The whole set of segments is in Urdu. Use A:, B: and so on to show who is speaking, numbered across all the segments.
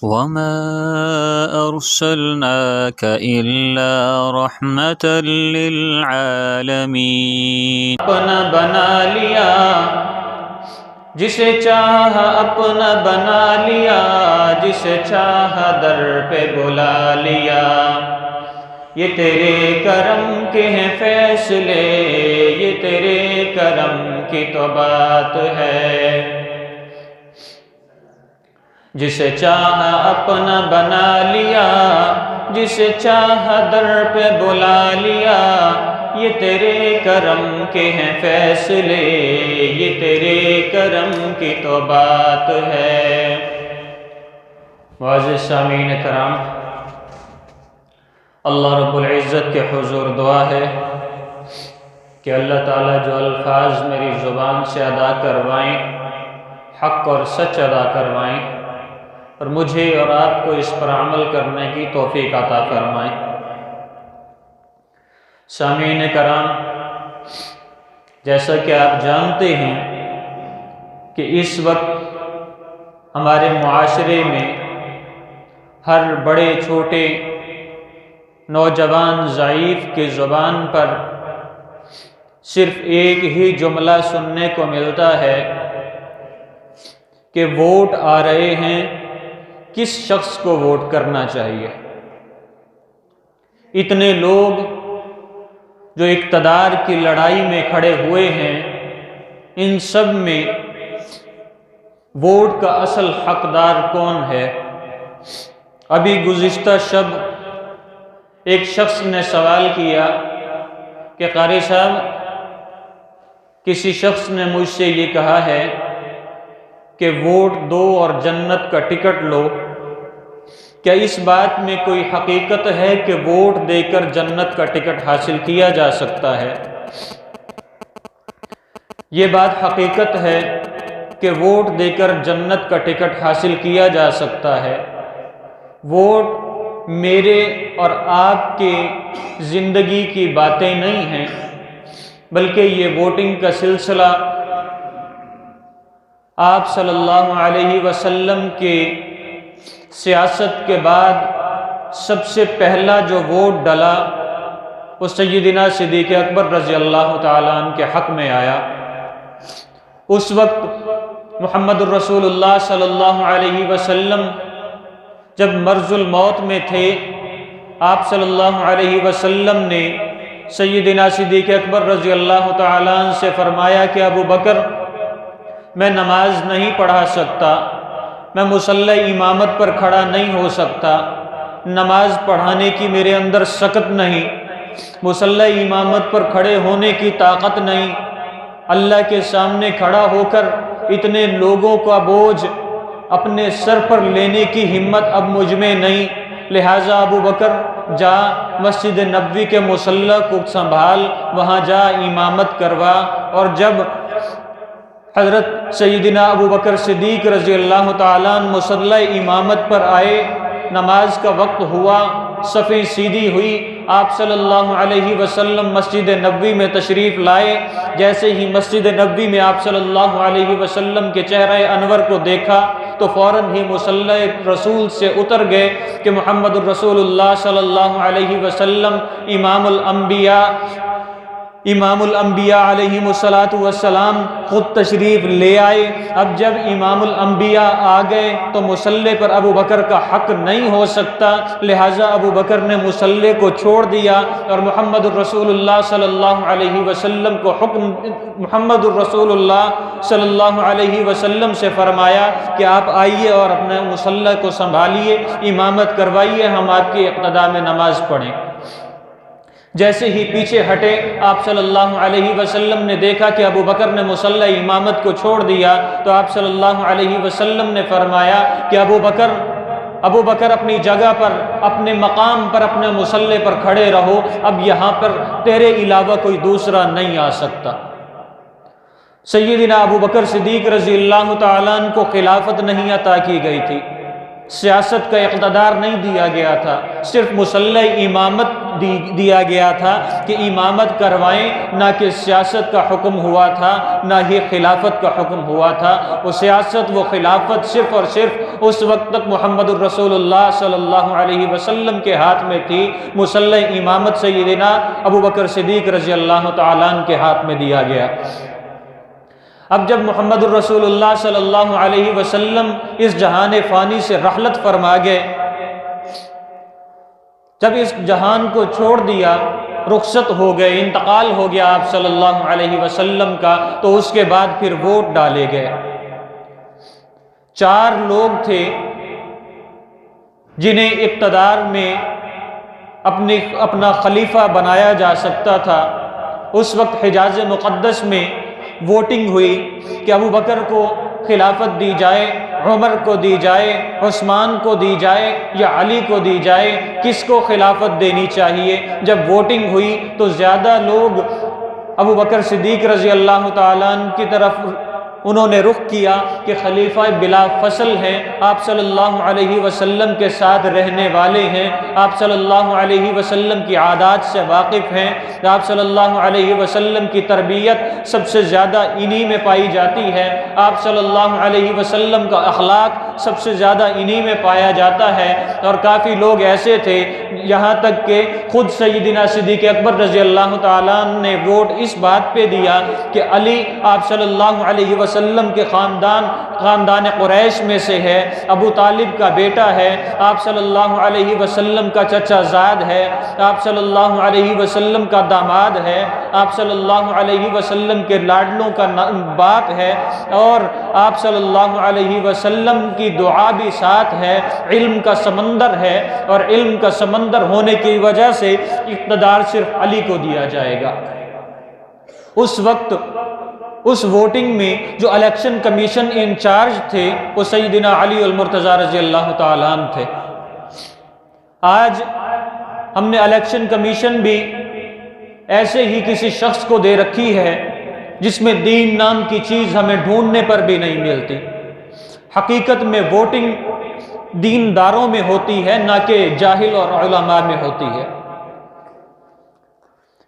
A: وما أرسلناك إلا رحمة للعالمين۔
B: اپنا بنا لیا جسے چاہا، اپنا بنا لیا جسے چاہا، در پہ بلا لیا۔ یہ تیرے کرم کے ہیں فیصلے، یہ تیرے کرم کی تو بات ہے۔ جسے چاہا اپنا بنا لیا، جسے چاہا در پہ بلا لیا۔ یہ تیرے کرم کے ہیں فیصلے، یہ تیرے کرم کی تو بات ہے۔ معزز سامعین کرام، اللہ رب العزت کے حضور دعا ہے کہ اللہ تعالیٰ جو الفاظ میری زبان سے ادا کروائیں، حق اور سچ ادا کروائیں، اور مجھے اور آپ کو اس پر عمل کرنے کی توفیق عطا فرمائیں۔ سامعین کرام، جیسا کہ آپ جانتے ہیں کہ اس وقت ہمارے معاشرے میں ہر بڑے چھوٹے نوجوان ضعیف کی زبان پر صرف ایک ہی جملہ سننے کو ملتا ہے کہ ووٹ آ رہے ہیں، کس شخص کو ووٹ کرنا چاہیے۔ اتنے لوگ جو اقتدار کی لڑائی میں کھڑے ہوئے ہیں، ان سب میں ووٹ کا اصل حقدار کون ہے؟ ابھی گزشتہ شب ایک شخص نے سوال کیا کہ قاری صاحب، کسی شخص نے مجھ سے یہ کہا ہے کہ ووٹ دو اور جنت کا ٹکٹ لو، کیا اس بات میں کوئی حقیقت ہے کہ ووٹ دے کر جنت کا ٹکٹ حاصل کیا جا سکتا ہے؟ یہ بات حقیقت ہے کہ ووٹ دے کر جنت کا ٹکٹ حاصل کیا جا سکتا ہے۔ ووٹ میرے اور آپ کے زندگی کی باتیں نہیں ہیں، بلکہ یہ ووٹنگ کا سلسلہ آپ صلی اللہ علیہ وسلم کے سیاست کے بعد سب سے پہلا جو ووٹ ڈلا وہ سیدنا صدیق اکبر رضی اللہ تعالیٰ عنہ کے حق میں آیا۔ اس وقت محمد الرسول اللہ صلی اللہ علیہ وسلم جب مرض الموت میں تھے، آپ صلی اللہ علیہ وسلم نے سیدنا صدیق اکبر رضی اللہ تعالیٰ عنہ سے فرمایا کہ ابو بکر، میں نماز نہیں پڑھا سکتا، میں مصلی امامت پر کھڑا نہیں ہو سکتا، نماز پڑھانے کی میرے اندر سکت نہیں، مصلی امامت پر کھڑے ہونے کی طاقت نہیں، اللہ کے سامنے کھڑا ہو کر اتنے لوگوں کا بوجھ اپنے سر پر لینے کی ہمت اب مجھ میں نہیں، لہٰذا ابو بکر جا مسجد نبوی کے مصلی کو سنبھال، وہاں جا امامت کروا۔ اور جب حضرت سیدنا ابو بکر صدیق رضی اللہ تعالیٰ عنہ مصلی امامت پر آئے، نماز کا وقت ہوا، صفیں سیدھی ہوئی، آپ صلی اللہ علیہ وسلم مسجد نبوی میں تشریف لائے۔ جیسے ہی مسجد نبوی میں آپ صلی اللہ علیہ وسلم کے چہرہ انور کو دیکھا تو فوراً ہی مصلی رسول سے اتر گئے کہ محمد الرسول اللہ صلی اللہ علیہ وسلم امام الانبیاء علیہ السلام خود تشریف لے آئے۔ اب جب امام الانبیاء آ گئے تو مصلی پر ابو بکر کا حق نہیں ہو سکتا، لہٰذا ابو بکر نے مصلی کو چھوڑ دیا اور محمد الرسول اللہ صلی اللہ علیہ وسلم کو محمد الرسول اللہ صلی اللہ علیہ وسلم سے فرمایا کہ آپ آئیے اور اپنے مصلی کو سنبھالیے، امامت کروائیے، ہم آپ کی اقتداء میں نماز پڑھیں۔ جیسے ہی پیچھے ہٹے، آپ صلی اللہ علیہ وسلم نے دیکھا کہ ابو بکر نے مصلی امامت کو چھوڑ دیا، تو آپ صلی اللہ علیہ وسلم نے فرمایا کہ ابو بکر اپنی جگہ پر، اپنے مقام پر، اپنے مصلی پر کھڑے رہو، اب یہاں پر تیرے علاوہ کوئی دوسرا نہیں آ سکتا۔ سیدنا ابو بکر صدیق رضی اللہ تعالیٰ عنہ کو خلافت نہیں عطا کی گئی تھی، سیاست کا اقتدار نہیں دیا گیا تھا، صرف مسلح امامت دیا گیا تھا کہ امامت کروائیں، نہ کہ سیاست کا حکم ہوا تھا، نہ ہی خلافت کا حکم ہوا تھا۔ وہ سیاست، وہ خلافت صرف اور صرف اس وقت تک محمد الرسول اللہ صلی اللہ علیہ وسلم کے ہاتھ میں تھی۔ مسلح امامت سیدنا ابو بکر صدیق رضی اللہ تعالیٰ عنہ کے ہاتھ میں دیا گیا۔ اب جب محمد الرسول اللہ صلی اللہ علیہ وسلم اس جہان فانی سے رحلت فرما گئے، جب اس جہان کو چھوڑ دیا، رخصت ہو گئے، انتقال ہو گیا آپ صلی اللہ علیہ وسلم کا، تو اس کے بعد پھر ووٹ ڈالے گئے۔ 4 لوگ تھے جنہیں اقتدار میں اپنا خلیفہ بنایا جا سکتا تھا۔ اس وقت حجاز مقدس میں ووٹنگ ہوئی کہ ابو بکر کو خلافت دی جائے، عمر کو دی جائے، عثمان کو دی جائے یا علی کو دی جائے، کس کو خلافت دینی چاہیے۔ جب ووٹنگ ہوئی تو زیادہ لوگ ابو بکر صدیق رضی اللہ تعالیٰ عنہ کی طرف انہوں نے رخ کیا کہ خلیفہ بلا فصل ہیں، آپ صلی اللہ علیہ وسلم کے ساتھ رہنے والے ہیں، آپ صلی اللہ علیہ وسلم کی عادات سے واقف ہیں، آپ صلی اللہ علیہ وسلم کی تربیت سب سے زیادہ انہی میں پائی جاتی ہے، آپ صلی اللہ علیہ وسلم کا اخلاق سب سے زیادہ انہی میں پایا جاتا ہے۔ اور کافی لوگ ایسے تھے، یہاں تک کہ خود سیدنا صدیق اکبر رضی اللہ تعالیٰ عنہ نے ووٹ اس بات پہ دیا کہ علی آپ صلی اللہ علیہ وسلم کے خاندان قریش میں سے ہے، ابو طالب کا بیٹا ہے، آپ صلی اللہ علیہ وسلم کا چچا زاد ہے، آپ صلی اللہ علیہ وسلم کا داماد ہے، آپ صلی اللہ علیہ وسلم کے لاڈلوں کا باپ ہے، اور آپ صلی اللہ علیہ وسلم کی دعا بھی ساتھ ہے۔ علم کا سمندر ہے، اور علم کا سمندر ہونے کی وجہ سے اقتدار صرف علی کو دیا جائے گا۔ اس وقت اس ووٹنگ میں جو الیکشن کمیشن انچارج تھے وہ سیدنا علی المرتضیٰ رضی اللہ تعالیٰ عنہ تھے۔ آج ہم نے الیکشن کمیشن بھی ایسے ہی کسی شخص کو دے رکھی ہے جس میں دین نام کی چیز ہمیں ڈھونڈنے پر بھی نہیں ملتی۔ حقیقت میں ووٹنگ دینداروں میں ہوتی ہے، نہ کہ جاہل اور علماء میں ہوتی ہے۔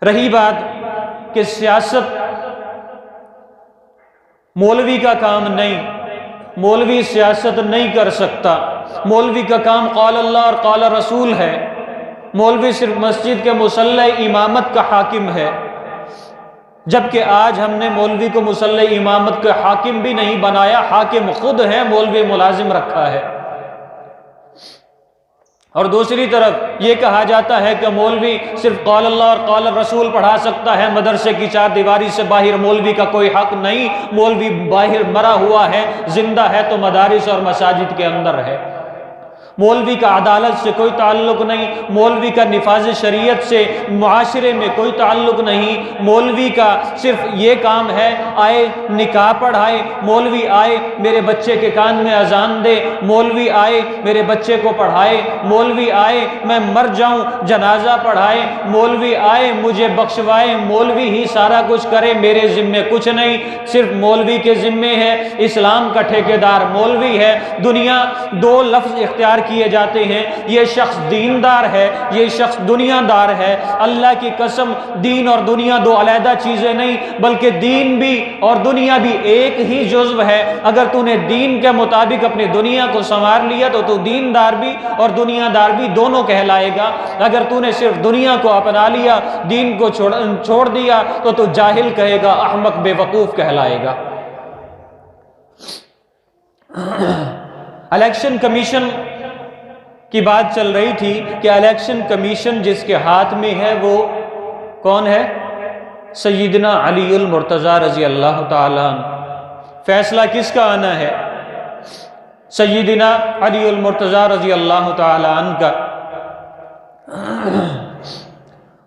B: رہی بات کہ سیاست مولوی کا کام نہیں، مولوی سیاست نہیں کر سکتا، مولوی کا کام قال اللہ اور قال رسول ہے، مولوی صرف مسجد کے مصلی امامت کا حاکم ہے، جبکہ آج ہم نے مولوی کو مصلی امامت کا حاکم بھی نہیں بنایا، حاکم خود ہے، مولوی ملازم رکھا ہے۔ اور دوسری طرف یہ کہا جاتا ہے کہ مولوی صرف قال اللہ اور قال رسول پڑھا سکتا ہے، مدرسے کی 4 دیواری سے باہر مولوی کا کوئی حق نہیں، مولوی باہر مرا ہوا ہے، زندہ ہے تو مدارس اور مساجد کے اندر ہے۔ مولوی کا عدالت سے کوئی تعلق نہیں، مولوی کا نفاذ شریعت سے معاشرے میں کوئی تعلق نہیں، مولوی کا صرف یہ کام ہے آئے نکاح پڑھائے، مولوی آئے میرے بچے کے کان میں اذان دے، مولوی آئے میرے بچے کو پڑھائے، مولوی آئے میں مر جاؤں جنازہ پڑھائے، مولوی آئے مجھے بخشوائے، مولوی ہی سارا کچھ کرے، میرے ذمے کچھ نہیں، صرف مولوی کے ذمے ہے۔ اسلام کا ٹھیکیدار مولوی ہے۔ دنیا 2 لفظ اختیار کیے جاتے ہیں، یہ شخص دیندار ہے، یہ شخص دنیا دار ہے۔ اللہ کی قسم دین اور دنیا 2 علیحدہ چیزیں نہیں، بلکہ دین بھی اور دنیا بھی ایک ہی جزو ہے۔ اگر تو نے دین کے مطابق اپنی دنیا کو سنوار لیا تو تو دیندار بھی اور دنیا دار بھی دونوں کہلائے گا۔ اگر تو نے صرف دنیا کو اپنا لیا، دین کو چھوڑ دیا تو تو جاہل کہے گا، احمق بے وقوف کہلائے گا۔ الیکشن کمیشن کی بات چل رہی تھی کہ الیکشن کمیشن جس کے ہاتھ میں ہے وہ کون ہے؟ سیدنا علی المرتضیٰ رضی اللہ تعالیٰ عنہ۔ فیصلہ کس کا آنا ہے؟ سیدنا علی المرتضیٰ رضی اللہ تعالیٰ عنہ کا۔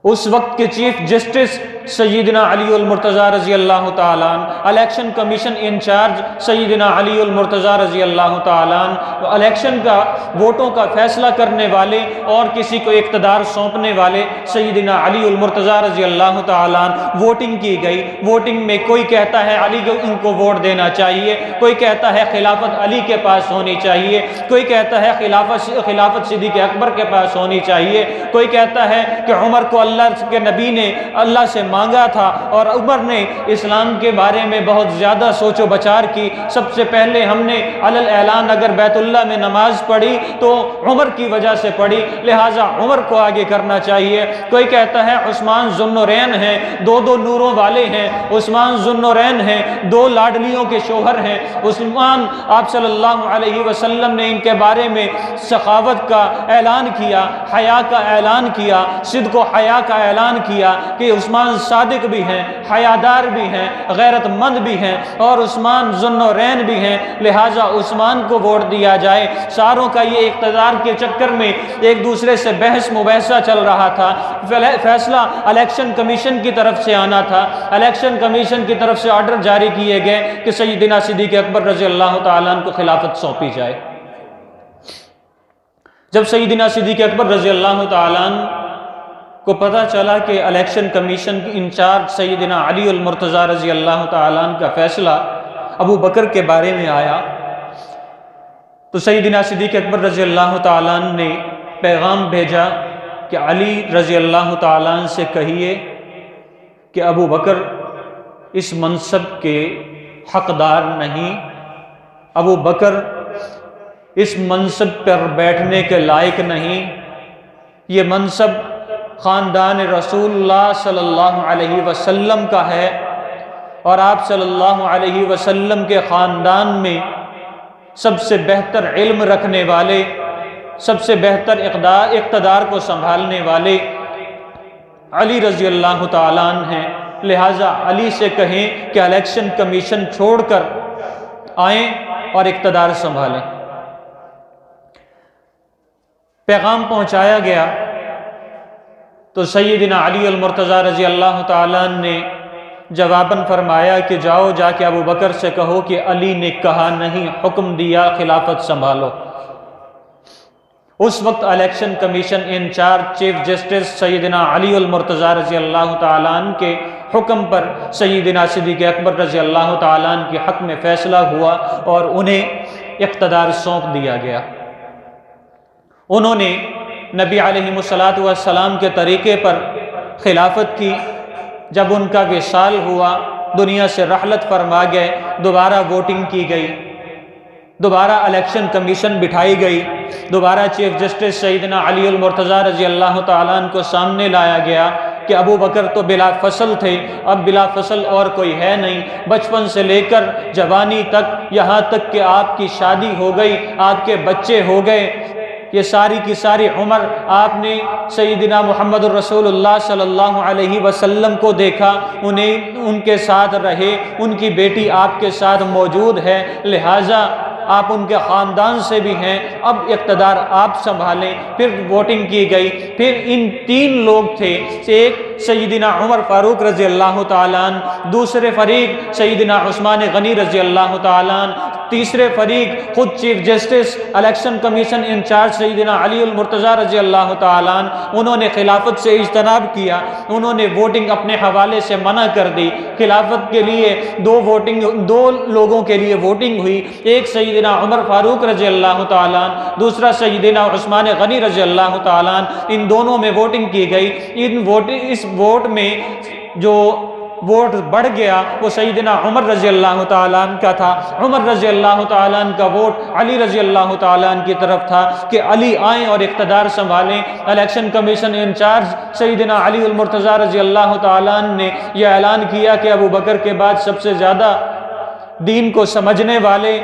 B: اس وقت کے چیف جسٹس سیدنا علی المرتضیٰ رضی اللہ تعالیٰ عنہ، الیکشن کمیشن انچارج سیدنا علی المرتضیٰ رضی اللہ تعالیٰ عنہ، الیکشن کا ووٹوں کا فیصلہ کرنے والے اور کسی کو اقتدار سونپنے والے سیدنا علی المرتضیٰ رضی اللہ تعالیٰ عنہ۔ ووٹنگ کی گئی، ووٹنگ میں کوئی کہتا ہے علی کو ان کو ووٹ دینا چاہیے، کوئی کہتا ہے خلافت علی کے پاس ہونی چاہیے، کوئی کہتا ہے خلافت صدیق اکبر کے پاس ہونی چاہیے، کوئی کہتا ہے کہ عمر کو اللہ کے نبی نے اللہ سے مانگا تھا اور عمر نے اسلام کے بارے میں بہت زیادہ سوچ و بچار کی، سب سے پہلے ہم نے علی اعلان اگر بیت اللہ میں نماز پڑھی تو عمر کی وجہ سے پڑھی، لہٰذا عمر کو آگے کرنا چاہیے۔ کوئی کہتا ہے عثمان ذو النورین ہیں، دو نوروں والے ہیں، عثمان ذو النورین ہیں، دو لاڈلیوں کے شوہر ہیں، عثمان آپ صلی اللہ علیہ وسلم نے ان کے بارے میں سخاوت کا اعلان کیا، حیا کا اعلان کیا، صدق و حیا کا اعلان کیا کہ عثمان صادق بھی ہیں، حیادار بھی ہیں، غیرت مند بھی ہیں اور عثمان ذو النورین بھی ہیں، لہٰذا عثمان کو ووٹ دیا جائے۔ ساروں کا یہ اقتدار کے چکر میں ایک دوسرے سے بحث مباحثہ چل رہا تھا، فیصلہ الیکشن کمیشن کی طرف سے آنا تھا، الیکشن کمیشن کی طرف سے آرڈر جاری کیے گئے کہ سیدنا صدیق اکبر رضی اللہ تعالیٰ عنہ کو خلافت سونپی جائے۔ جب سیدنا صدیق اکبر رضی اللہ تعالیٰ عنہ کو پتہ چلا کہ الیکشن کمیشن کی انچارج سیدنا علی المرتضیٰ رضی اللہ تعالیٰ عنہ کا فیصلہ ابو بکر کے بارے میں آیا، تو سیدنا صدیق اکبر رضی اللہ تعالیٰ عنہ نے پیغام بھیجا کہ علی رضی اللہ تعالیٰ عنہ سے کہیے کہ ابو بکر اس منصب کے حقدار نہیں، ابو بکر اس منصب پر بیٹھنے کے لائق نہیں، یہ منصب خاندان رسول اللہ صلی اللہ علیہ وسلم کا ہے اور آپ صلی اللہ علیہ وسلم کے خاندان میں سب سے بہتر علم رکھنے والے، سب سے بہتر اقتدار کو سنبھالنے والے علی رضی اللہ تعالیٰ عنہ ہیں، لہٰذا علی سے کہیں کہ الیکشن کمیشن چھوڑ کر آئیں اور اقتدار سنبھالیں۔ پیغام پہنچایا گیا تو سیدنا علی المرتضیٰ رضی اللہ تعالیٰ عنہ نے جواباً فرمایا کہ جاؤ جا کے ابو بکر سے کہو کہ علی نے کہا نہیں، حکم دیا خلافت سنبھالو۔ اس وقت election commission incharge chief justice سیدنا علی المرتضیٰ رضی اللہ تعالیٰ عنہ کے حکم پر سیدنا صدیق اکبر رضی اللہ تعالیٰ عنہ کے حق میں فیصلہ ہوا اور انہیں اقتدار سونپ دیا گیا۔ انہوں نے نبی علیہ السلام کے طریقے پر خلافت کی۔ جب ان کا وصال ہوا، دنیا سے رحلت فرما گئے، دوبارہ ووٹنگ کی گئی، دوبارہ الیکشن کمیشن بٹھائی گئی، دوبارہ چیف جسٹس سیدنا علی المرتضیٰ رضی اللہ تعالیٰ عنہ کو سامنے لایا گیا کہ ابو بکر تو بلا فصل تھے، اب بلا فصل اور کوئی ہے نہیں، بچپن سے لے کر جوانی تک، یہاں تک کہ آپ کی شادی ہو گئی، آپ کے بچے ہو گئے، یہ ساری کی ساری عمر آپ نے سیدنا محمد الرسول اللہ صلی اللہ علیہ وسلم کو دیکھا، ان کے ساتھ رہے، ان کی بیٹی آپ کے ساتھ موجود ہے، لہٰذا آپ ان کے خاندان سے بھی ہیں، اب اقتدار آپ سنبھالیں۔ پھر ووٹنگ کی گئی، پھر ان تین لوگ تھے، ایک سیدنا عمر فاروق رضی اللہ تعالیٰ عنہ، دوسرے فریق سیدنا عثمان غنی رضی اللہ تعالیٰ عنہ، تیسرے فریق خود chief justice election commission incharge سیدنا علی المرتضیٰ رضی اللہ تعالیٰ عنہ۔ انہوں نے خلافت سے اجتناب کیا، انہوں نے ووٹنگ اپنے حوالے سے منع کر دی۔ خلافت کے لیے دو لوگوں کے لیے ووٹنگ ہوئی، ایک سیدنا عمر فاروق رضی اللہ تعالیٰ عنہ، دوسرا سیدنا عثمان غنی رضی اللہ تعالیٰ عنہ، ان دونوں میں ووٹنگ کی گئی۔ اس ووٹ میں جو ووٹ بڑھ گیا وہ سیدنا عمر رضی اللہ تعالیٰ عنہ کا تھا۔ عمر رضی اللہ تعالیٰ عنہ کا ووٹ علی رضی اللہ تعالیٰ عنہ کی طرف تھا کہ علی آئیں اور اقتدار سنبھالیں۔ الیکشن کمیشن انچارج سیدنا علی المرتضیٰ رضی اللہ تعالیٰ عنہ نے یہ اعلان کیا کہ ابو بکر کے بعد سب سے زیادہ دین کو سمجھنے والے،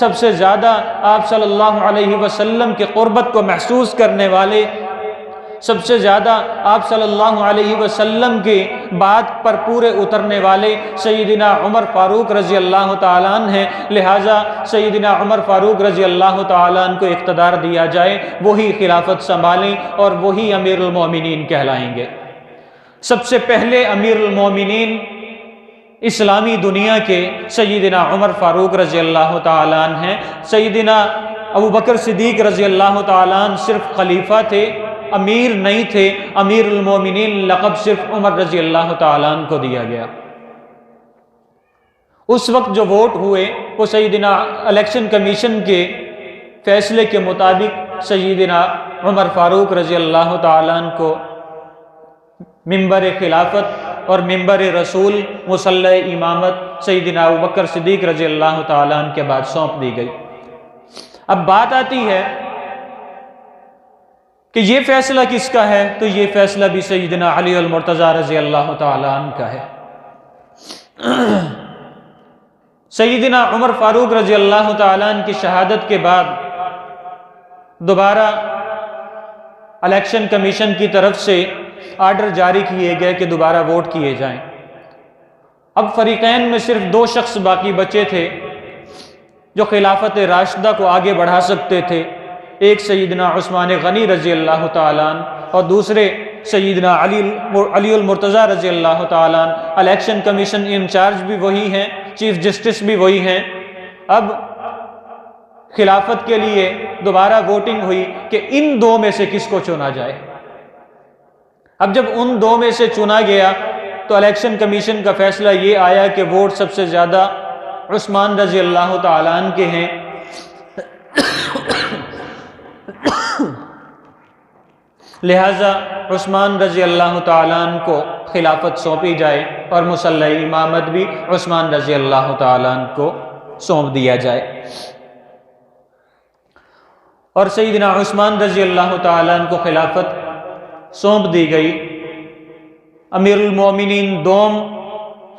B: سب سے زیادہ آپ صلی اللہ علیہ وسلم کی قربت کو محسوس کرنے والے، سب سے زیادہ آپ صلی اللہ علیہ وسلم کی بات پر پورے اترنے والے سیدنا عمر فاروق رضی اللہ تعالیٰ عنہ ہیں، لہٰذا سیدنا عمر فاروق رضی اللہ تعالیٰ عنہ کو اقتدار دیا جائے، وہی خلافت سنبھالیں اور وہی امیر المومنین کہلائیں گے۔ سب سے پہلے امیر المومنین اسلامی دنیا کے سیدنا عمر فاروق رضی اللہ تعالیٰ عنہ ہیں۔ سیدنا ابو بکر صدیق رضی اللہ تعالیٰ عنہ صرف خلیفہ تھے، امیر نہیں تھے۔ امیر المومنین لقب صرف عمر رضی اللہ تعالیٰ عنہ کو دیا گیا۔ اس وقت جو ووٹ ہوئے وہ سیدنا الیکشن کمیشن کے فیصلے کے مطابق سیدنا عمر فاروق رضی اللہ تعالیٰ عنہ کو منبر خلافت اور منبر رسول مصلی امامت سیدنا ابو بکر صدیق رضی اللہ تعالیٰ عنہ کے بعد سونپ دی گئی۔ اب بات آتی ہے کہ یہ فیصلہ کس کا ہے، تو یہ فیصلہ بھی سیدنا علی المرتضیٰ رضی اللہ تعالیٰ عنہ کا ہے۔ سیدنا عمر فاروق رضی اللہ تعالیٰ عنہ کی شہادت کے بعد دوبارہ الیکشن کمیشن کی طرف سے آرڈر جاری کیے گئے کہ دوبارہ ووٹ کیے جائیں۔ اب فریقین میں صرف دو شخص باقی بچے تھے جو خلافت راشدہ کو آگے بڑھا سکتے تھے، ایک سیدنا عثمان غنی رضی اللہ تعالیٰ عنہ اور دوسرے سیدنا علی المرتضیٰ رضی اللہ تعالیٰ عنہ۔ الیکشن کمیشن انچارج بھی وہی ہیں، چیف جسٹس بھی وہی ہیں۔ اب خلافت کے لیے دوبارہ ووٹنگ ہوئی کہ ان دو میں سے کس کو چنا جائے۔ اب جب ان دو میں سے چنا گیا تو الیکشن کمیشن کا فیصلہ یہ آیا کہ ووٹ سب سے زیادہ عثمان رضی اللہ تعالیٰ عنہ کے ہیں، لہذا عثمان رضی اللہ تعالیٰ عنہ کو خلافت سونپی جائے اور مصلی امامت بھی عثمان رضی اللہ تعالیٰ عنہ کو سونپ دیا جائے۔ اور سیدنا عثمان رضی اللہ تعالیٰ عنہ کو خلافت سونپ دی گئی۔ امیر المومنین دوم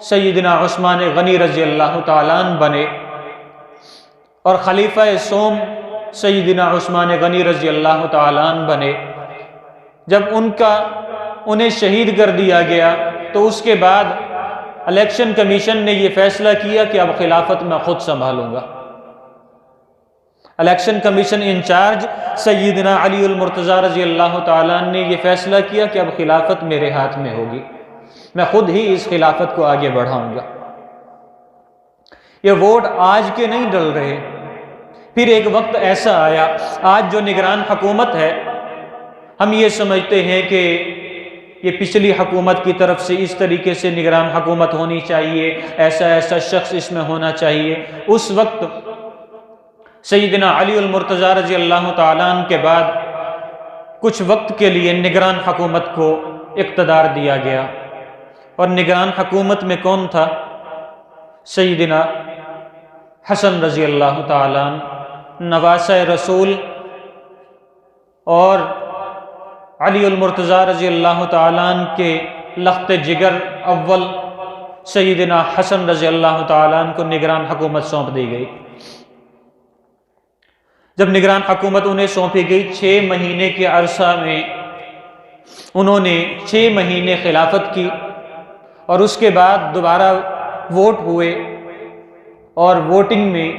B: سیدنا عثمان غنی رضی اللہ تعالیٰ عنہ بنے اور خلیفہ سوم سیدنا عثمان غنی رضی اللہ تعالیٰ عنہ بنے۔ جب انہیں شہید کر دیا گیا تو اس کے بعد الیکشن کمیشن نے یہ فیصلہ کیا کہ اب خلافت میں خود سنبھالوں گا۔ الیکشن کمیشن انچارج سیدنا علی المرتضیٰ رضی اللہ تعالیٰ عنہ نے یہ فیصلہ کیا کہ اب خلافت میرے ہاتھ میں ہوگی، میں خود ہی اس خلافت کو آگے بڑھاؤں گا۔ یہ ووٹ آج کے نہیں ڈل رہے، پھر ایک وقت ایسا آیا، آج جو نگران حکومت ہے ہم یہ سمجھتے ہیں کہ یہ پچھلی حکومت کی طرف سے اس طریقے سے نگران حکومت ہونی چاہیے، ایسا شخص اس میں ہونا چاہیے۔ اس وقت سیدنا علی المرتضیٰ رضی اللہ تعالیٰ عنہ کے بعد کچھ وقت کے لیے نگران حکومت کو اقتدار دیا گیا، اور نگران حکومت میں کون تھا؟ سیدنا حسن رضی اللہ تعالیٰ عنہ، نواسہ رسول، اور علی المرتضیٰ رضی اللہ تعالیٰ عنہ کے لخت جگر اول سیدنا حسن رضی اللہ تعالیٰ عنہ کو نگران حکومت سونپ دی گئی۔ جب نگران حکومت انہیں سونپی گئی، 6 مہینے کے عرصہ میں انہوں نے 6 مہینے خلافت کی، اور اس کے بعد دوبارہ ووٹ ہوئے، اور ووٹنگ میں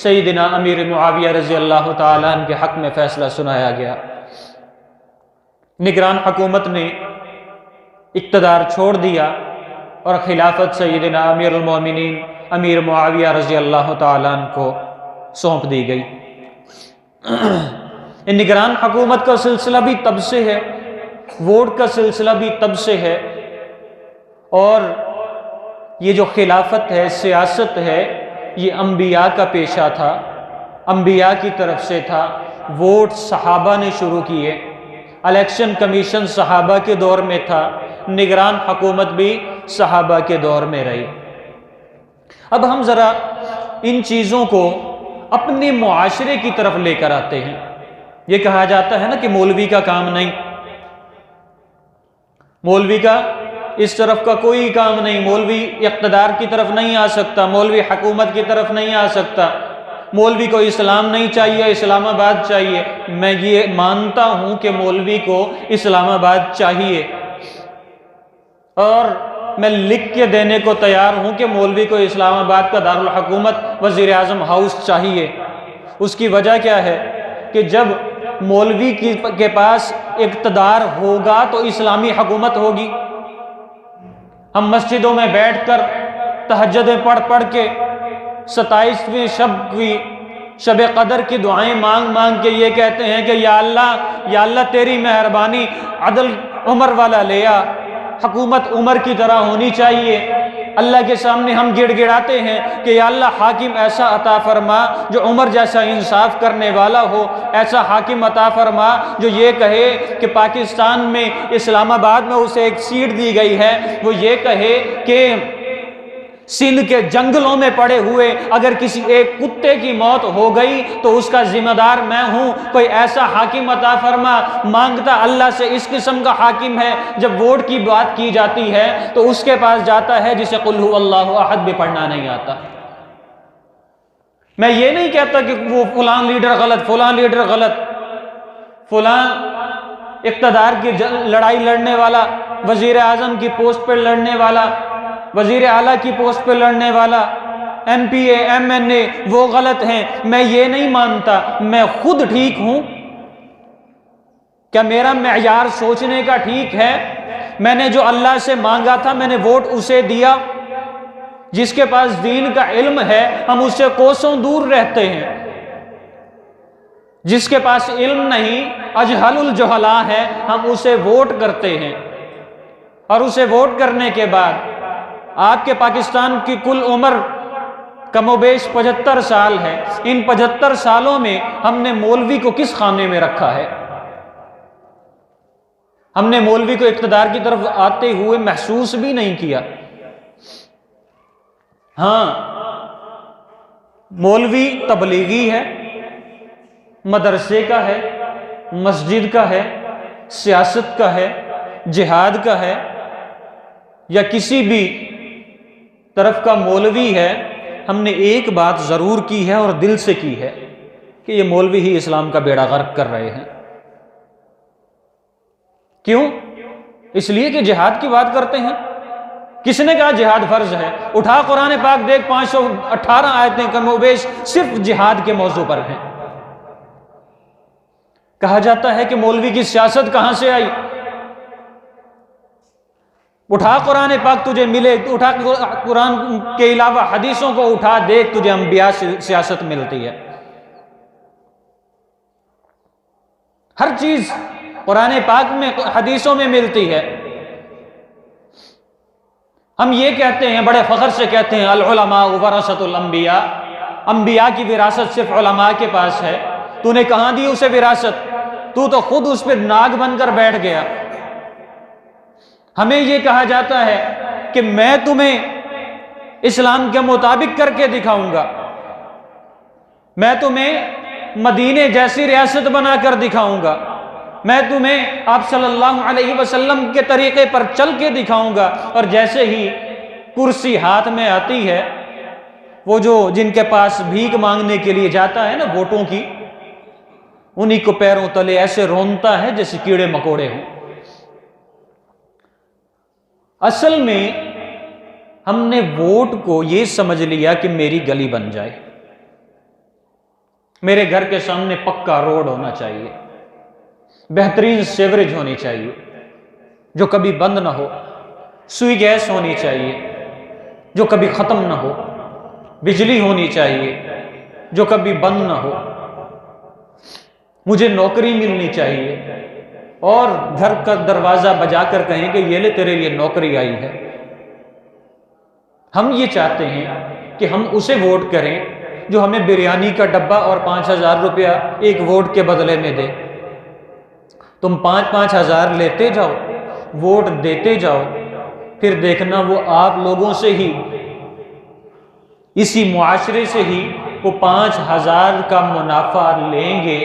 B: سیدنا امیر معاویہ رضی اللہ تعالیٰ عنہ کے حق میں فیصلہ سنایا گیا۔ نگران حکومت نے اقتدار چھوڑ دیا اور خلافت سیدنا امیر المومنین امیر معاویہ رضی اللہ تعالیٰ عنہ کو سونپ دی گئی۔ نگران حکومت کا سلسلہ بھی تب سے ہے، ووٹ کا سلسلہ بھی تب سے ہے، اور یہ جو خلافت ہے، سیاست ہے، یہ انبیاء کا پیشہ تھا، انبیاء کی طرف سے تھا۔ ووٹ صحابہ نے شروع کیے، الیکشن کمیشن صحابہ کے دور میں تھا، نگران حکومت بھی صحابہ کے دور میں رہی۔ اب ہم ذرا ان چیزوں کو اپنے معاشرے کی طرف لے کر آتے ہیں۔ یہ کہا جاتا ہے نا کہ مولوی کا کام نہیں، مولوی کا اس طرف کا کوئی کام نہیں، مولوی اقتدار کی طرف نہیں آ سکتا، مولوی حکومت کی طرف نہیں آ سکتا، مولوی کو اسلام نہیں چاہیے، اسلام آباد چاہیے۔ میں یہ مانتا ہوں کہ مولوی کو اسلام آباد چاہیے، اور میں لکھ کے دینے کو تیار ہوں کہ مولوی کو اسلام آباد کا دارالحکومت وزیر اعظم ہاؤس چاہیے۔ اس کی وجہ کیا ہے کہ جب مولوی کے پاس اقتدار ہوگا تو اسلامی حکومت ہوگی، ہم مسجدوں میں بیٹھ کر تہجدیں پڑھ کے 27ویں شب قدر کی دعائیں مانگ کے یہ کہتے ہیں کہ یا اللہ تیری مہربانی، عدل عمر والا لے آ، حکومت عمر کی طرح ہونی چاہیے۔ اللہ کے سامنے ہم گڑ گڑاتے ہیں کہ یا اللہ حاکم ایسا عطا فرما جو عمر جیسا انصاف کرنے والا ہو، ایسا حاکم عطا فرما جو یہ کہے کہ پاکستان میں اسلام آباد میں اسے ایک سیٹ دی گئی ہے، وہ یہ کہے کہ سندھ کے جنگلوں میں پڑے ہوئے اگر کسی ایک کتے کی موت ہو گئی تو اس کا ذمہ دار میں ہوں، کوئی ایسا حاکم عطا فرما۔ مانگتا اللہ سے اس قسم کا حاکم ہے۔ جب ووٹ کی بات کی جاتی ہے تو اس کے پاس جاتا ہے جسے قل هو اللہ احد بھی پڑھنا نہیں آتا۔ میں یہ نہیں کہتا کہ وہ فلاں لیڈر غلط، فلاں لیڈر غلط، فلاں اقتدار کی لڑائی لڑنے والا، وزیر اعظم کی پوسٹ پر لڑنے والا، وزیر اعلیٰ کی پوسٹ پہ لڑنے والا، ایم پی اے، ایم این اے، وہ غلط ہیں۔ میں یہ نہیں مانتا، میں خود ٹھیک ہوں۔ کیا میرا معیار سوچنے کا ٹھیک ہے؟ میں نے جو اللہ سے مانگا تھا میں نے ووٹ اسے دیا۔ جس کے پاس دین کا علم ہے ہم اس سے کوسوں دور رہتے ہیں، جس کے پاس علم نہیں، اجہل الجہلاء ہے، ہم اسے ووٹ کرتے ہیں۔ اور اسے ووٹ کرنے کے بعد آپ کے پاکستان کی کل عمر کم و بیش 75 سال ہے۔ ان 75 سالوں میں ہم نے مولوی کو کس خانے میں رکھا ہے؟ ہم نے مولوی کو اقتدار کی طرف آتے ہوئے محسوس بھی نہیں کیا۔ ہاں، مولوی تبلیغی ہے، مدرسے کا ہے، مسجد کا ہے، سیاست کا ہے، جہاد کا ہے، یا کسی بھی طرف کا مولوی ہے۔ ہم نے ایک بات ضرور کی ہے اور دل سے کی ہے کہ یہ مولوی ہی اسلام کا بیڑا غرق کر رہے ہیں۔ کیوں؟ اس لیے کہ جہاد کی بات کرتے ہیں۔ کس نے کہا جہاد فرض ہے؟ اٹھا قرآن پاک دیکھ، 518 آیتیں کم و بیش صرف جہاد کے موضوع پر ہیں۔ کہا جاتا ہے کہ مولوی کی سیاست کہاں سے آئی؟ اٹھا قرآن پاک تجھے ملے، اٹھا قرآن کے علاوہ حدیثوں کو اٹھا دیکھ، تجھے انبیاء سے سیاست ملتی ہے۔ ہر چیز قرآن پاک میں، حدیثوں میں ملتی ہے۔ ہم یہ کہتے ہیں، بڑے فخر سے کہتے ہیں، العلماء ورثۃ الانبیاء، انبیاء کی وراثت صرف علماء کے پاس ہے۔ تو نے کہاں دی اسے وراثت؟ تو خود اس پہ ناگ بن کر بیٹھ گیا۔ ہمیں یہ کہا جاتا ہے کہ میں تمہیں اسلام کے مطابق کر کے دکھاؤں گا، میں تمہیں مدینے جیسی ریاست بنا کر دکھاؤں گا، میں تمہیں آپ صلی اللہ علیہ وسلم کے طریقے پر چل کے دکھاؤں گا۔ اور جیسے ہی کرسی ہاتھ میں آتی ہے، وہ جو جن کے پاس بھیک مانگنے کے لیے جاتا ہے نا ووٹوں کی، انہی کو پیروں تلے ایسے رونتا ہے جیسے کیڑے مکوڑے ہوں۔ اصل میں ہم نے ووٹ کو یہ سمجھ لیا کہ میری گلی بن جائے، میرے گھر کے سامنے پکا روڈ ہونا چاہیے، بہترین سیوریج ہونی چاہیے جو کبھی بند نہ ہو، سوئی گیس ہونی چاہیے جو کبھی ختم نہ ہو، بجلی ہونی چاہیے جو کبھی بند نہ ہو، مجھے نوکری ملنی چاہیے، اور گھر کا دروازہ بجا کر کہیں کہ یہ لے تیرے لیے نوکری آئی ہے۔ ہم یہ چاہتے ہیں کہ ہم اسے ووٹ کریں جو ہمیں بریانی کا ڈبہ اور 5,000 روپیہ ایک ووٹ کے بدلے میں دے۔ تم 5,000 لیتے جاؤ، ووٹ دیتے جاؤ، پھر دیکھنا وہ آپ لوگوں سے ہی، اسی معاشرے سے ہی وہ 5,000 کا منافع لیں گے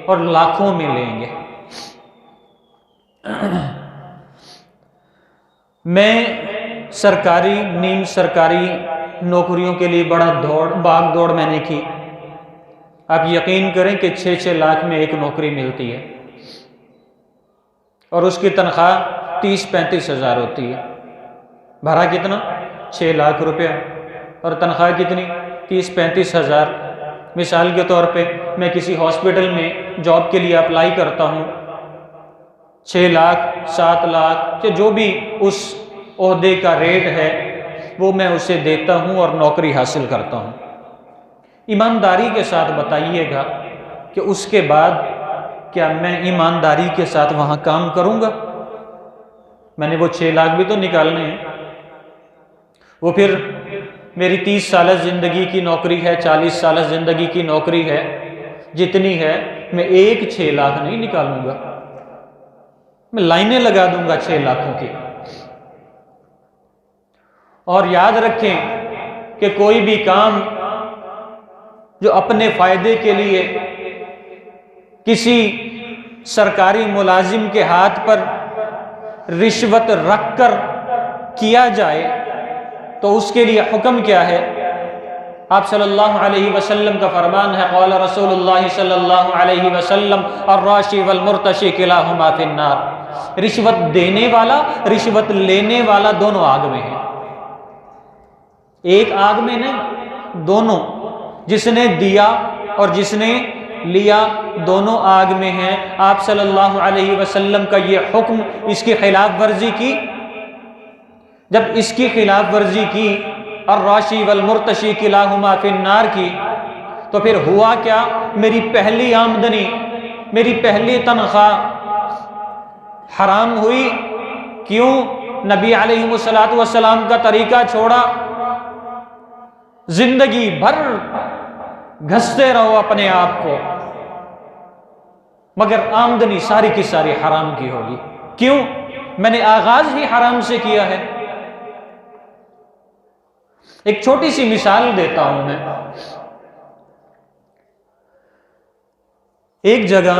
B: اور لاکھوں میں لیں گے۔ میں سرکاری، نیم سرکاری نوکریوں کے لیے بڑا بھاگ دوڑ میں نے کی۔ آپ یقین کریں کہ 6 لاکھ میں ایک نوکری ملتی ہے اور اس کی تنخواہ 30-35 ہزار ہوتی ہے۔ بھرا کتنا؟ 6 لاکھ روپیہ، اور تنخواہ کتنی؟ 30-35 ہزار۔ مثال کے طور پہ میں کسی ہاسپٹل میں جاب کے لیے اپلائی کرتا ہوں، 6 لاکھ 7 لاکھ کہ جو بھی اس عہدے کا ریٹ ہے وہ میں اسے دیتا ہوں اور نوکری حاصل کرتا ہوں۔ ایمانداری کے ساتھ بتائیے گا کہ اس کے بعد کیا میں ایمانداری کے ساتھ وہاں کام کروں گا؟ میں نے وہ 6 لاکھ بھی تو نکالنے ہیں، وہ پھر میری 30 سالہ زندگی کی نوکری ہے، 40 سالہ زندگی کی نوکری ہے، جتنی ہے میں 6 لاکھ نہیں نکالوں گا، میں لائنیں لگا دوں گا 6 لاکھوں کی۔ اور یاد رکھیں کہ کوئی بھی کام جو اپنے فائدے کے لیے کسی سرکاری ملازم کے ہاتھ پر رشوت رکھ کر کیا جائے تو اس کے لیے حکم کیا ہے؟ آپ صلی اللہ علیہ وسلم کا فرمان ہے، قال رسول اللہ صلی اللہ علیہ وسلم الراشی والمرتشی کلاہما فی النار، رشوت دینے والا رشوت لینے والا دونوں آگ میں ہیں، ایک آگ میں نہیں، دونوں، جس نے دیا اور جس نے لیا دونوں آگ میں ہیں۔ آپ صلی اللہ علیہ وسلم کا یہ حکم، اس کی خلاف ورزی کی، جب اس کی خلاف ورزی کی الراشی والمرتشی کلاہما فی النار کی، تو پھر ہوا کیا؟ میری پہلی آمدنی، میری پہلی تنخواہ حرام ہوئی۔ کیوں؟ نبی علیہ السلام کا طریقہ چھوڑا۔ زندگی بھر گھستے رہو اپنے آپ کو، مگر آمدنی ساری کی ساری حرام کی ہوگی۔ کیوں؟ میں نے آغاز ہی حرام سے کیا ہے۔ ایک چھوٹی سی مثال دیتا ہوں میں۔ ایک جگہ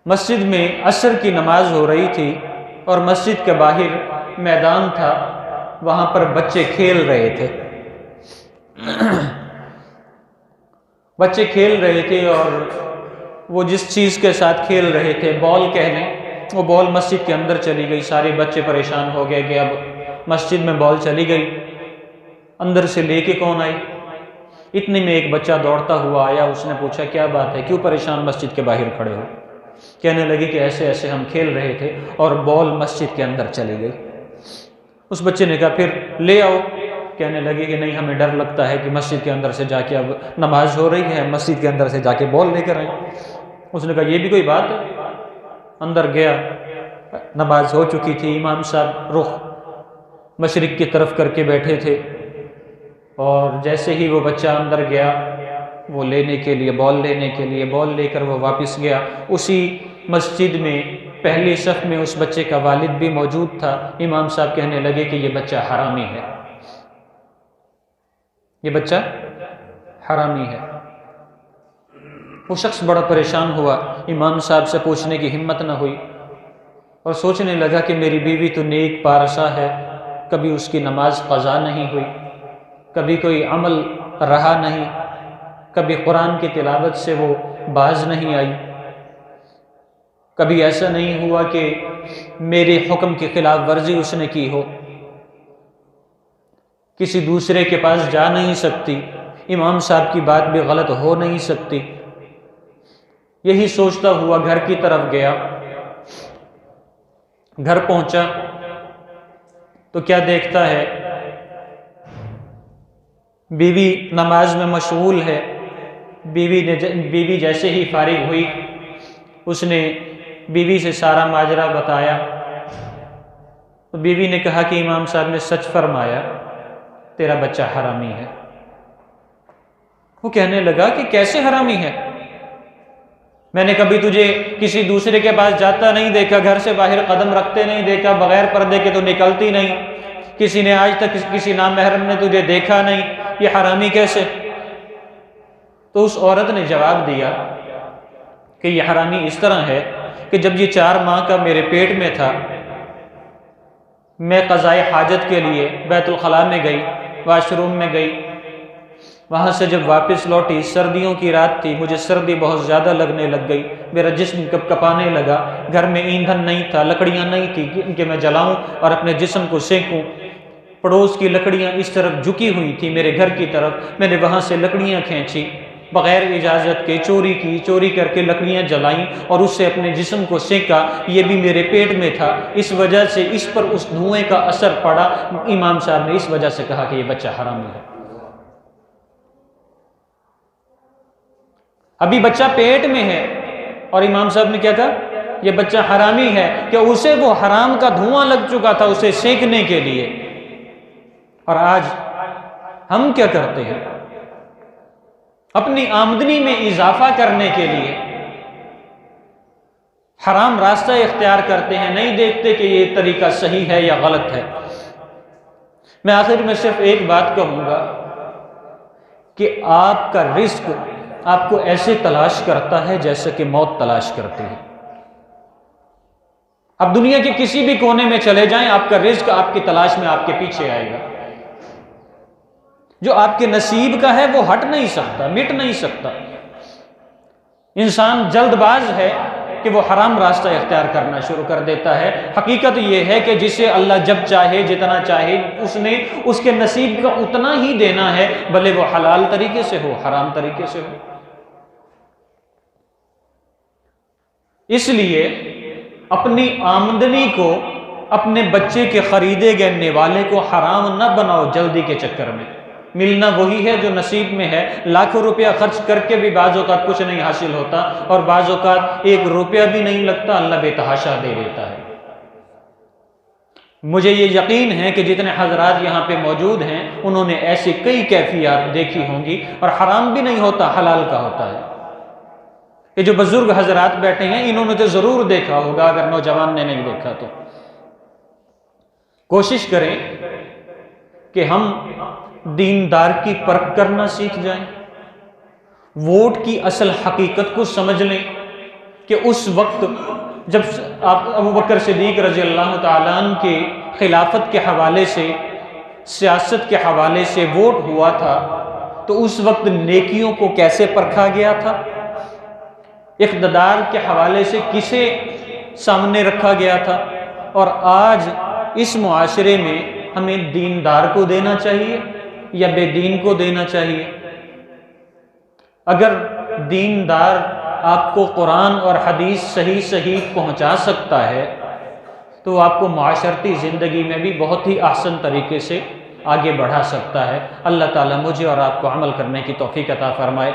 B: مسجد میں عصر کی نماز ہو رہی تھی اور مسجد کے باہر میدان تھا، وہاں پر بچے کھیل رہے تھے، بچے کھیل رہے تھے، اور وہ جس چیز کے ساتھ کھیل رہے تھے، بال کہہ لیں، وہ بال مسجد کے اندر چلی گئی۔ سارے بچے پریشان ہو گئے کہ اب مسجد میں بال چلی گئی، اندر سے لے کے کون آئی؟ اتنے میں ایک بچہ دوڑتا ہوا آیا، اس نے پوچھا کیا بات ہے، کیوں پریشان مسجد کے باہر کھڑے ہو؟ کہنے لگے کہ ایسے ایسے ہم کھیل رہے تھے اور بال مسجد کے اندر چلی گئی۔ اس بچے نے کہا پھر لے آؤ۔ کہنے لگے کہ نہیں، ہمیں ڈر لگتا ہے کہ مسجد کے اندر سے جا کے، اب نماز ہو رہی ہے، مسجد کے اندر سے جا کے بال لے کر آئیں۔ اس نے کہا یہ بھی کوئی بات ہے؟ اندر گیا، نماز ہو چکی تھی، امام صاحب رخ مشرق کی طرف کر کے بیٹھے تھے، اور جیسے ہی وہ بچہ اندر گیا وہ لینے کے لیے، بال لینے کے لیے، بال لے کر وہ واپس گیا، اسی مسجد میں پہلی صف میں اس بچے کا والد بھی موجود تھا۔ امام صاحب کہنے لگے کہ یہ بچہ حرامی ہے، یہ بچہ حرامی ہے۔ وہ شخص بڑا پریشان ہوا، امام صاحب سے پوچھنے کی ہمت نہ ہوئی، اور سوچنے لگا کہ میری بیوی تو نیک پارسا ہے، کبھی اس کی نماز قضا نہیں ہوئی، کبھی کوئی عمل رہا نہیں، کبھی قرآن کی تلاوت سے وہ باز نہیں آئی، کبھی ایسا نہیں ہوا کہ میرے حکم کی خلاف ورزی اس نے کی ہو، کسی دوسرے کے پاس جا نہیں سکتی، امام صاحب کی بات بھی غلط ہو نہیں سکتی۔ یہی سوچتا ہوا گھر کی طرف گیا، گھر پہنچا تو کیا دیکھتا ہے، بیوی نماز میں مشغول ہے۔ بیوی جیسے ہی فارغ ہوئی، اس نے بیوی سے سارا ماجرا بتایا، تو بیوی نے کہا کہ امام صاحب نے سچ فرمایا، تیرا بچہ حرامی ہے۔ وہ کہنے لگا کہ کیسے حرامی ہے؟ میں نے کبھی تجھے کسی دوسرے کے پاس جاتا نہیں دیکھا، گھر سے باہر قدم رکھتے نہیں دیکھا، بغیر پردے کے تو نکلتی نہیں، کسی نے آج تک کسی نامحرم نے تجھے دیکھا نہیں، یہ حرامی کیسے؟ تو اس عورت نے جواب دیا کہ یہ حرامی اس طرح ہے کہ جب یہ 4 ماہ کا میرے پیٹ میں تھا، میں قضائے حاجت کے لیے بیت الخلاء میں گئی، واش روم میں گئی، وہاں سے جب واپس لوٹی، سردیوں کی رات تھی، مجھے سردی بہت زیادہ لگنے لگ گئی، میرا جسم کپ کپانے لگا، گھر میں ایندھن نہیں تھا، لکڑیاں نہیں تھی کہ میں جلاؤں اور اپنے جسم کو سینکوں، پڑوس کی لکڑیاں اس طرف جھکی ہوئی تھی میرے گھر کی طرف، میں نے وہاں سے لکڑیاں کھینچی، بغیر اجازت کے چوری کی، چوری کر کے لکڑیاں جلائیں اور اس سے اپنے جسم کو سینکا، یہ بھی میرے پیٹ میں تھا، اس وجہ سے اس پر اس دھوئیں کا اثر پڑا، امام صاحب نے اس وجہ سے کہا کہ یہ بچہ حرامی ہے۔ ابھی بچہ پیٹ میں ہے اور امام صاحب نے کیا کہا؟ یہ بچہ حرامی ہے، کہ اسے وہ حرام کا دھواں لگ چکا تھا اسے سینکنے کے لیے۔ اور آج ہم کیا کرتے ہیں؟ اپنی آمدنی میں اضافہ کرنے کے لیے حرام راستہ اختیار کرتے ہیں، نہیں دیکھتے کہ یہ طریقہ صحیح ہے یا غلط ہے۔ میں آخر میں صرف ایک بات کہوں گا کہ آپ کا رزق آپ کو ایسے تلاش کرتا ہے جیسے کہ موت تلاش کرتی ہے۔ اب دنیا کے کسی بھی کونے میں چلے جائیں، آپ کا رزق آپ کی تلاش میں آپ کے پیچھے آئے گا۔ جو آپ کے نصیب کا ہے وہ ہٹ نہیں سکتا، مٹ نہیں سکتا۔ انسان جلد باز ہے کہ وہ حرام راستہ اختیار کرنا شروع کر دیتا ہے۔ حقیقت یہ ہے کہ جسے اللہ جب چاہے جتنا چاہے اس نے اس کے نصیب کا اتنا ہی دینا ہے، بھلے وہ حلال طریقے سے ہو حرام طریقے سے ہو۔ اس لیے اپنی آمدنی کو اپنے بچے کے خریدے گئے نوالے کو حرام نہ بناؤ جلدی کے چکر میں۔ ملنا وہی ہے جو نصیب میں ہے۔ لاکھوں روپیہ خرچ کر کے بھی بعض اوقات کچھ نہیں حاصل ہوتا، اور بعض اوقات ایک روپیہ بھی نہیں لگتا، اللہ بے تحاشا دے دیتا ہے۔ مجھے یہ یقین ہے کہ جتنے حضرات یہاں پہ موجود ہیں انہوں نے ایسی کئی کیفیات دیکھی ہوں گی، اور حرام بھی نہیں ہوتا، حلال کا ہوتا ہے۔ یہ جو بزرگ حضرات بیٹھے ہیں انہوں نے تو ضرور دیکھا ہوگا، اگر نوجوان نے نہیں دیکھا تو۔ کوشش کریں کہ ہم دیندار کی پرکھ کرنا سیکھ جائیں، ووٹ کی اصل حقیقت کو سمجھ لیں کہ اس وقت جب ابو بکر صدیق رضی اللہ تعالیٰ عنہ کے خلافت کے حوالے سے، سیاست کے حوالے سے ووٹ ہوا تھا تو اس وقت نیکیوں کو کیسے پرکھا گیا تھا، اقتدار کے حوالے سے کسے سامنے رکھا گیا تھا، اور آج اس معاشرے میں ہمیں دیندار کو دینا چاہیے یا بے دین کو دینا چاہیے۔ اگر دیندار آپ کو قرآن اور حدیث صحیح پہنچا سکتا ہے تو وہ آپ کو معاشرتی زندگی میں بھی بہت ہی احسن طریقے سے آگے بڑھا سکتا ہے۔ اللہ تعالیٰ مجھے اور آپ کو عمل کرنے کی توفیق عطا فرمائے۔